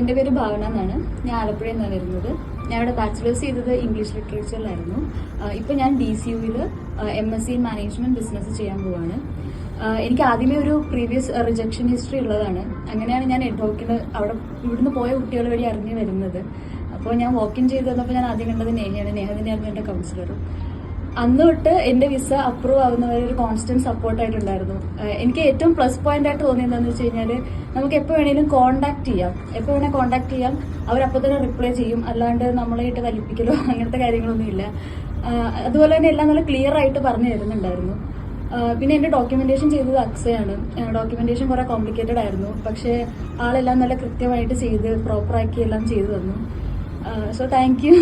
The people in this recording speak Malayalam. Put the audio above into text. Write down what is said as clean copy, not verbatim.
എൻ്റെ പേര് ഭാവന എന്നാണ്. ഞാൻ ആലപ്പുഴയിൽ നിന്നാണ് വരുന്നത്. ഞാൻ ഇവിടെ ബാച്ചിലേഴ്സ് ചെയ്തത് ഇംഗ്ലീഷ് ലിറ്ററേച്ചറിലായിരുന്നു. ഇപ്പം ഞാൻ DCUവിൽ MSc ഇൻ മാനേജ്മെന്റ് ബിസിനസ് ചെയ്യാൻ പോവാണ്. എനിക്ക് ആദ്യമേ ഒരു പ്രീവിയസ് റിജക്ഷൻ ഹിസ്റ്ററി ഉള്ളതാണ്. അങ്ങനെയാണ് ഞാൻ എഡ്ഹോക്കിൽ ഇവിടുന്ന് പോയ കുട്ടികൾ വഴി അറിഞ്ഞു വരുന്നത്. അപ്പോൾ ഞാൻ വോക്കിൻ ചെയ്ത് തന്നപ്പോൾ ഞാൻ ആദ്യം കണ്ടത് നെഹയാണ്. നെഹ തന്നെയായിരുന്നു എൻ്റെ കൗൺസിലറും. അന്ന് തൊട്ട് എൻ്റെ വിസ അപ്രൂവ് ആവുന്നവരെ ഒരു കോൺസ്റ്റന്റ് സപ്പോർട്ടായിട്ടുണ്ടായിരുന്നു. എനിക്ക് ഏറ്റവും പ്ലസ് പോയിന്റ് ആയിട്ട് തോന്നിയതെന്ന് വെച്ച് കഴിഞ്ഞാൽ നമുക്ക് എപ്പോൾ വേണേലും കോൺടാക്ട് ചെയ്യാം. അവരപ്പോൾ തന്നെ റിപ്ലൈ ചെയ്യും. അല്ലാണ്ട് നമ്മളായിട്ട് വലിപ്പിക്കലോ അങ്ങനത്തെ കാര്യങ്ങളൊന്നുമില്ല. അതുപോലെ തന്നെ എല്ലാം നല്ല ക്ലിയർ ആയിട്ട് പറഞ്ഞു തരുന്നുണ്ടായിരുന്നു. പിന്നെ എൻ്റെ ഡോക്യുമെന്റേഷൻ ചെയ്തത് അക്സയാണ്. ഡോക്യുമെന്റേഷൻ കുറെ കോംപ്ലിക്കേറ്റഡ് ആയിരുന്നു. പക്ഷേ ആളെല്ലാം നല്ല കൃത്യമായിട്ട് ചെയ്ത് പ്രോപ്പറാക്കി എല്ലാം ചെയ്തു തന്നു. So thank you.